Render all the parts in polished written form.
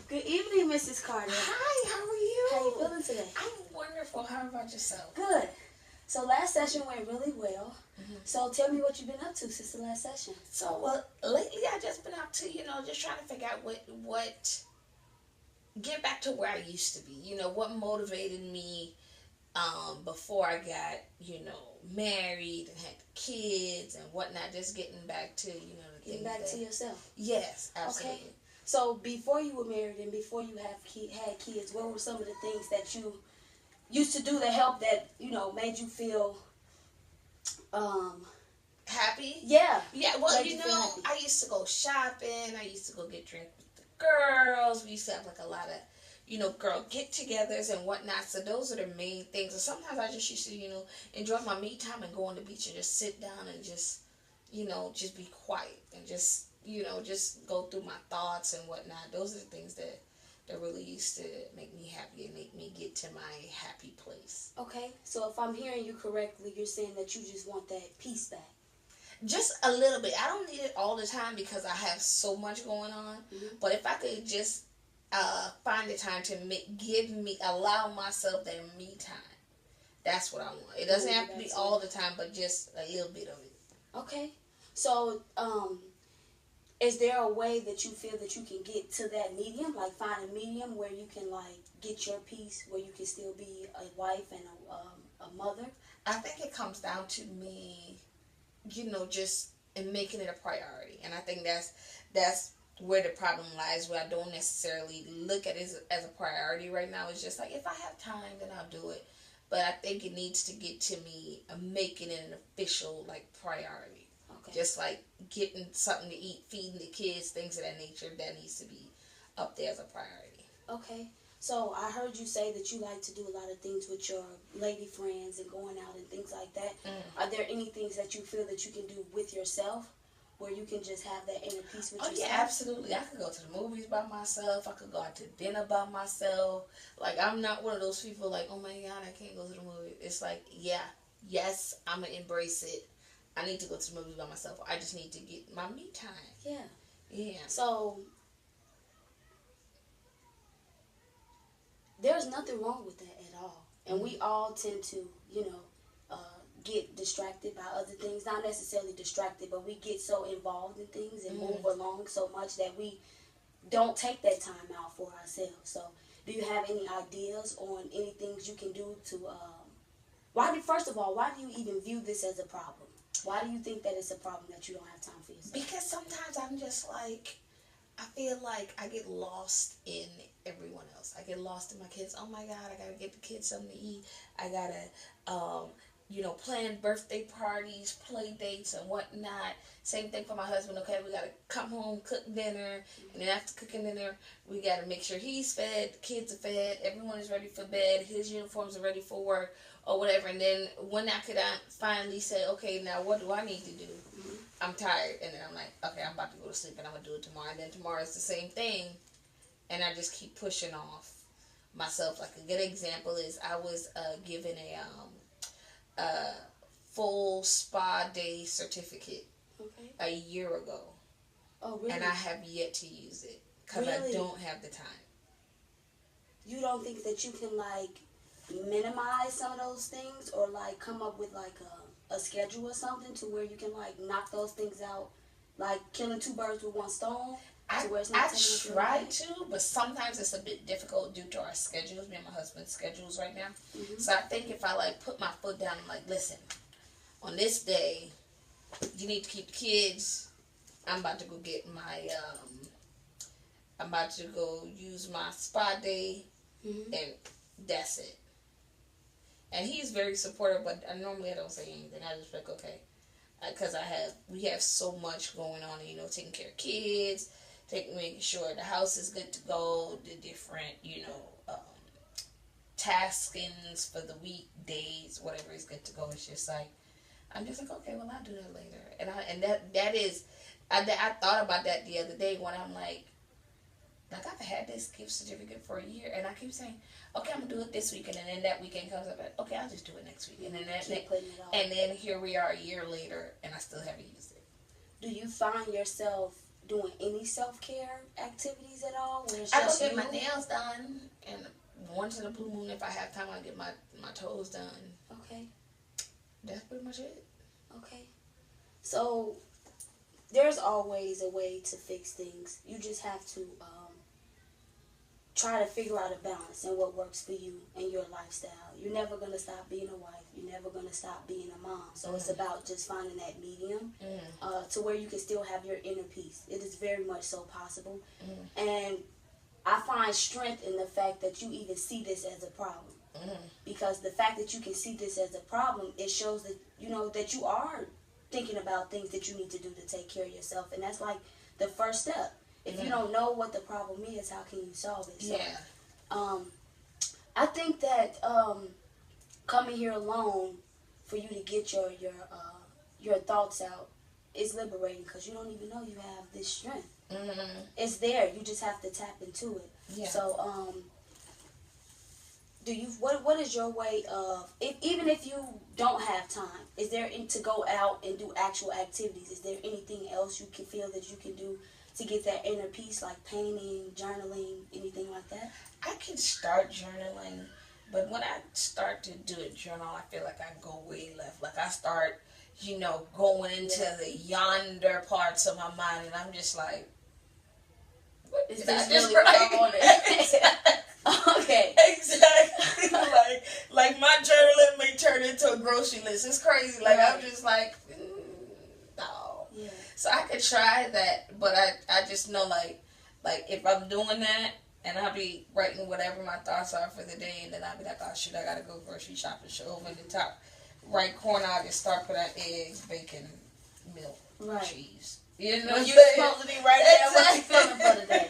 Good evening, Mrs. Carter. Hi, how are you? How you feeling today? I'm wonderful. How about yourself? Good. So last session went really well. So tell me what you've been up to since the last session. So, lately I just been up to, just trying to figure out what get back to where I used to be. What motivated me before I got, married and had kids and whatnot. Just getting back to, the Getting back to yourself. Yes, absolutely. Okay. So before you were married and before you had kids, what were some of the things that you used to do to help that, made you feel happy? Yeah. Yeah, well, I used to go shopping. I used to go get drinks with the girls. We used to have like a lot of, girl get-togethers and whatnot. So those are the main things. And sometimes I just used to, enjoy my me time and go on the beach and just sit down and just, just be quiet and just, just go through my thoughts and whatnot. Those are the things that really used to make me happy and make me get to my happy place. Okay, so if I'm hearing you correctly, you're saying that you just want that peace back. Just a little bit. I don't need it all the time because I have so much going on. Mm-hmm. But if I could just find the time to allow myself that me time, that's what I want. It doesn't have to be all the time, but just a little bit of it. Okay, so is there a way that you feel that you can get to that medium, like find a medium where you can like get your peace, where you can still be a wife and a mother? I think it comes down to me, just in making it a priority, and I think that's where the problem lies. Where I don't necessarily look at it as a priority right now. It's just like if I have time, then I'll do it. But I think it needs to get to me making it an official like priority. Okay. Just like getting something to eat, feeding the kids, things of that nature, that needs to be up there as a priority. Okay. So I heard you say that you like to do a lot of things with your lady friends and going out and things like that. Are there any things that you feel that you can do with yourself where you can just have that inner peace with yourself? Oh, yeah, absolutely. I could go to the movies by myself. I could go out to dinner by myself. Like, I'm not one of those people like, oh, my God, I can't go to the movie. It's like, yes, I'm going to embrace it. I need to go to the movies by myself. I just need to get my me time. Yeah. Yeah. So there's nothing wrong with that at all. And we all tend to, get distracted by other things. Not necessarily distracted, but we get so involved in things and move along so much that we don't take that time out for ourselves. So do you have any ideas on any things you can do to, why do you even view this as a problem? Why do you think that it's a problem that you don't have time for yourself? Because sometimes I'm just like, I feel like I get lost in everyone else. I get lost in my kids. Oh my God, I gotta get the kids something to eat. I gotta, plan birthday parties, play dates and whatnot. Same thing for my husband. Okay, we gotta come home, cook dinner, and then after cooking dinner, we gotta make sure he's fed, the kids are fed, everyone is ready for bed, his uniforms are ready for work, or whatever. And then when I finally say, okay, now what do I need to do? I'm tired, and then I'm like, okay, I'm about to go to sleep, and I'm gonna do it tomorrow. And then tomorrow is the same thing, and I just keep pushing off myself. Like a good example is I was given a full spa day certificate a year ago. Oh, really? And I have yet to use it because I don't have the time. You don't think that you can like minimize some of those things, or like come up with like a schedule or something to where you can like knock those things out, like killing two birds with one stone? I try to, but sometimes it's a bit difficult due to our schedules, me and my husband's schedules right now. So I think if I like put my foot down, I'm like, listen, on this day, you need to keep the kids. I'm about to go get my, I'm about to go use my spa day, and that's it. And he's very supportive, but normally I don't say anything. I just like, okay, because we have so much going on, taking care of kids, making sure the house is good to go, the different, taskings for the weekdays, whatever is good to go. It's just like, I'm just like, okay, well, I'll do that later. And that is, I thought about that the other day when I'm like I've had this gift certificate for a year, and I keep saying, okay, I'm gonna do it this weekend, and then that weekend comes up, okay, I'll just do it next week, and then here we are a year later, and I still haven't used it. Do you find yourself doing any self-care activities at all? Where it's I go just get you? my nails done, and once in a blue moon, if I have time, I get my toes done. Okay. That's pretty much it. Okay. So there's always a way to fix things. You just have to try to figure out a balance and what works for you and your lifestyle. You're never going to stop being a wife. You're never going to stop being a mom. So it's about just finding that medium to where you can still have your inner peace. It is very much so possible. And I find strength in the fact that you even see this as a problem. Because the fact that you can see this as a problem, it shows that, you know, that you are thinking about things that you need to do to take care of yourself. And that's like the first step. If you don't know what the problem is, how can you solve it? So, I think that coming here alone for you to get your thoughts out is liberating, because you don't even know you have this strength. It's there. You just have to tap into it. So, do you? What is your way of, even if you don't have time, is there to go out and do actual activities? Is there anything else you can feel that you can do to get that inner peace, like painting, journaling, anything like that? I can start journaling, but when I start to do a journal, I feel like I go way left. Like I start, going into the yonder parts of my mind, and I'm just like, what Is did I this just really write? what I wanted? Okay. Exactly. like my journaling may turn into a grocery list. It's crazy. Like I'm just like, no. Yeah. So I could try that, but I just know like if I'm doing that, and I'll be writing whatever my thoughts are for the day, and then I'll be like, oh shoot, I gotta go grocery shopping. So over in the top right corner, I'll just start putting out eggs, bacon, milk, cheese. You know, you're supposed to be right there. What you feeling for the day?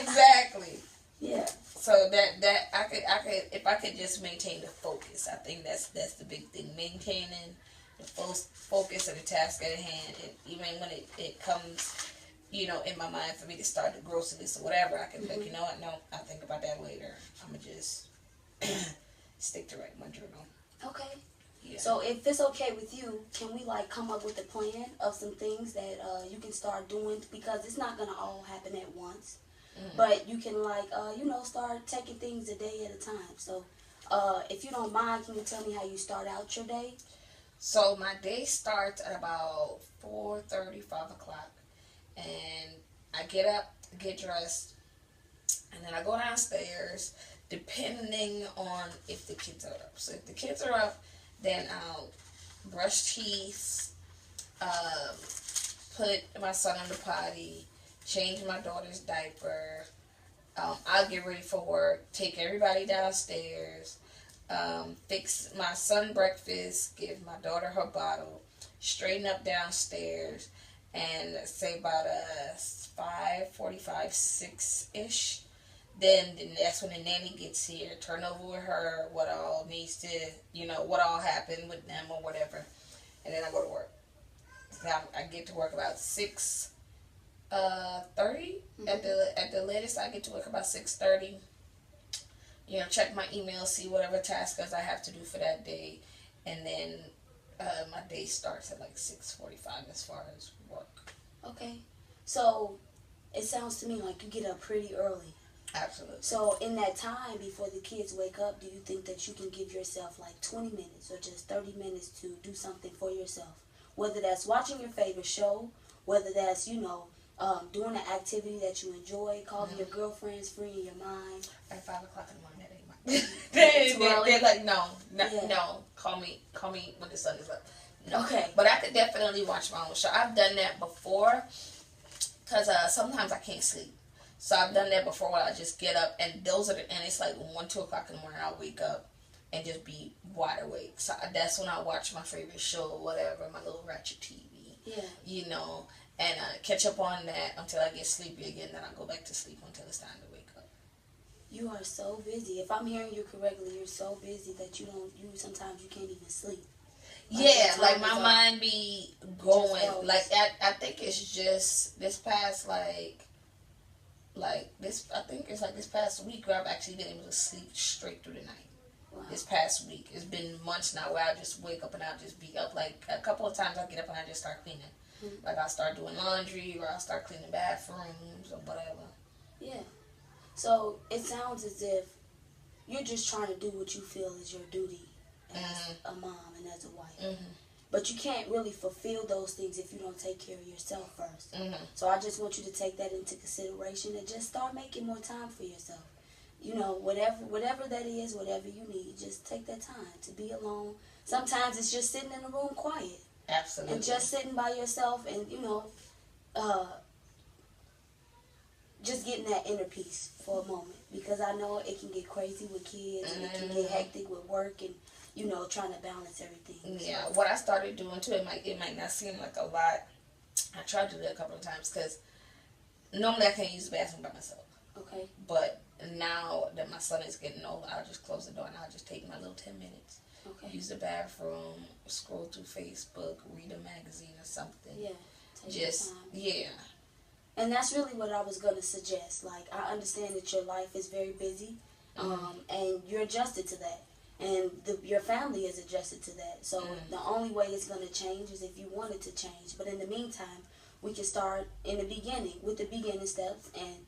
Exactly. Yeah. So that I could if I could just maintain the focus. I think that's the big thing. Maintaining the focus of the task at hand, and even when it comes, in my mind for me to start the grocery list or whatever, I can be like, you know what? No, I'll think about that later. I'm gonna just stick to writing my journal. Okay. Yeah. So if it's okay with you, can we come up with a plan of some things that you can start doing, because it's not gonna all happen at once. But you can start taking things a day at a time. So if you don't mind, can you tell me how you start out your day? So my day starts at about 4:30, 5 o'clock. And I get up, get dressed, and then I go downstairs, depending on if the kids are up. So if the kids are up, then I'll brush teeth, put my son on the potty, change my daughter's diaper. I'll get ready for work, take everybody downstairs, fix my son breakfast, give my daughter her bottle, straighten up downstairs, and say about 5:45, 6-ish. Then that's when the nanny gets here, turn over with her what all needs to, what all happened with them or whatever. And then I go to work. So I get to work about 6:30 at the latest. I get to work about 6:30. Check my email, see whatever tasks I have to do for that day, and then my day starts at 6:45 as far as work. Okay. So it sounds to me like you get up pretty early. Absolutely. So in that time before the kids wake up, do you think that you can give yourself 20 minutes or just 30 minutes to do something for yourself? Whether that's watching your favorite show, whether that's, doing an activity that you enjoy, calling your girlfriends, freeing your mind. At 5 o'clock in the morning, that ain't my they're like, no, call me when the sun is up. No. Okay. But I could definitely watch my own show. I've done that before, because sometimes I can't sleep. So I've done that before where I just get up, and it's 1, 2 o'clock in the morning, I'll wake up and just be wide awake. So that's when I watch my favorite show or whatever, my little Ratchet TV. Yeah. And catch up on that until I get sleepy again. Then I go back to sleep until it's time to wake up. You are so busy. If I'm hearing you correctly, you're so busy that sometimes you can't even sleep. Yeah, my mind be going. I think it's just this past I think it's this past week where I've actually been able to sleep straight through the night. Wow. This past week. It's been months now where I just wake up and I'll just be up. A couple of times I get up and I just start cleaning. Like I start doing laundry, or I start cleaning bathrooms or whatever. Yeah. So it sounds as if you're just trying to do what you feel is your duty as a mom and as a wife. But you can't really fulfill those things if you don't take care of yourself first. So I just want you to take that into consideration and just start making more time for yourself. You know, whatever that is, whatever you need, just take that time to be alone. Sometimes it's just sitting in a room quiet. Absolutely. And just sitting by yourself and, you know, just getting that inner peace for a moment. Because I know it can get crazy with kids and it can get hectic with work and, you know, trying to balance everything. Yeah, what I started doing too, it might not seem like a lot. I tried to do it a couple of times because normally I can't use the bathroom by myself. Okay. But now that my son is getting old, I'll just close the door and I'll just take my little 10 minutes. Okay. Use the bathroom, scroll through Facebook, read a magazine or something. Yeah. Take Just, your time. yeah. And that's really what I was going to suggest. Like, I understand that your life is very busy, and you're adjusted to that. And your family is adjusted to that. So the only way it's going to change is if you want it to change. But in the meantime, we can start in the beginning with the beginning steps and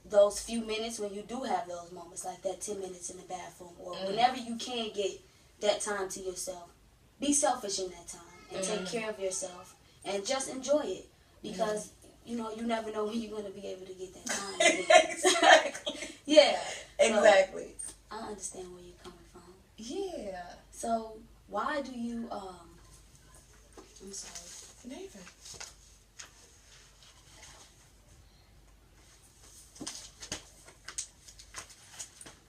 those few minutes when you do have those moments, like that 10 minutes in the bathroom or whenever you can get that time to yourself. Be selfish in that time and take care of yourself and just enjoy it because, you know, you never know when you're going to be able to get that time again. Exactly. Yeah. Exactly. So, I understand where you're coming from. Yeah. So, why do you, I'm sorry. Nathan.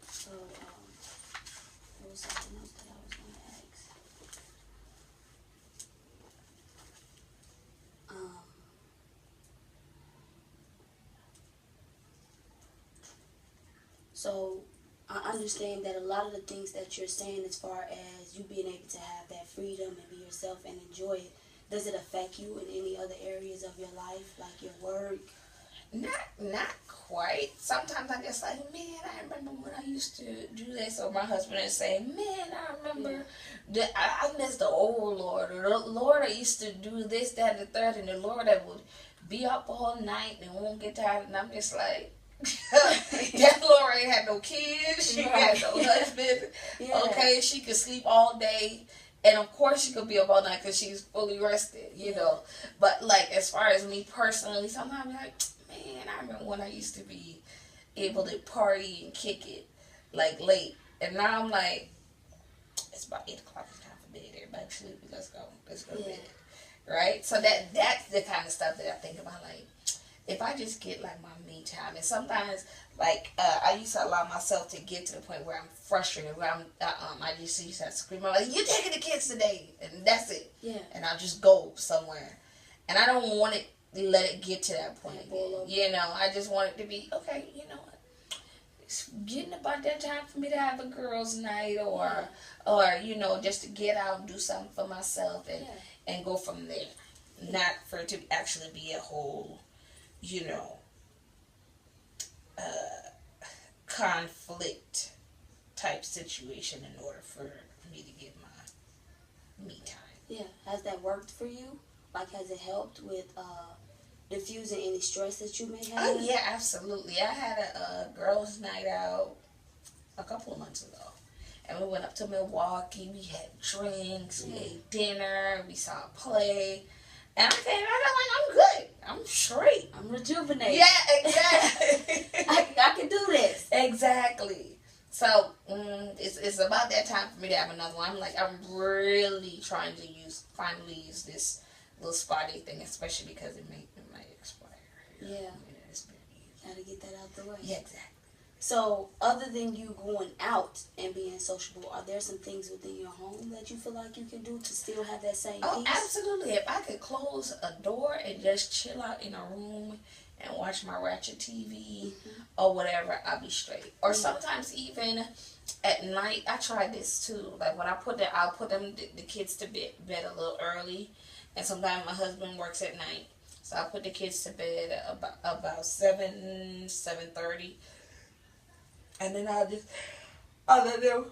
So, there was something else that I was going to ask. So, I understand that a lot of the things that you're saying as far as you being able to have that freedom and be yourself and enjoy it, does it affect you in any other areas of your life, like your work? Not quite. Sometimes I just like, man, I remember when I used to do this. Or my husband is saying, man, I remember that I miss the old Lord. Or the Lord that used to do this, that, and the third. And the Lord that would be up all night and won't get tired. And I'm just like, that Lord ain't had no kids. She had no husband. Yeah. Okay, she could sleep all day. And of course she could be up all night because she's fully rested, you know. But like as far as me personally, sometimes I'm like, man, I remember when I used to be able to party and kick it like late. And now I'm like, it's about 8 o'clock, it's time for bed. Everybody sleepy, let's go to bed. Right? So that's the kind of stuff that I think about, like, if I just get like my me time. And sometimes like I used to allow myself to get to the point where I'm frustrated, where I just used to scream, I'm like, you taking the kids today, and that's it. Yeah. And I'll just go somewhere. And I don't want it let it get to that point again. You know, I just want it to be, okay, you know what? It's getting about that time for me to have a girls' night or you know, just to get out and do something for myself and go from there. Not for it to actually be a whole, you know, conflict type situation in order for me to get my me time. Yeah. Has that worked for you? Like, has it helped with diffusing any stress that you may have? Oh, yeah, absolutely. I had a girls' night out a couple of months ago. And we went up to Milwaukee. We had drinks. We ate dinner. We saw a play. And I came out like, I'm good. I'm straight. I'm rejuvenated. Yeah, exactly. I can do this. Exactly. So, it's about that time for me to have another one. I'm like, I'm really trying to finally use this little spotty thing, especially because it might expire. Yeah. It's been used. Gotta get that out the way. Yeah, exactly. So, other than you going out and being sociable, are there some things within your home that you feel like you can do to still have that same Oh, peace? absolutely. If I could close a door and just chill out in a room and watch my ratchet TV or whatever, I'll be straight. Or sometimes even at night, I try this too. Like when I'll put the kids to bed a little early. And sometimes my husband works at night. So I'll put the kids to bed about 7:30. And then I'll let them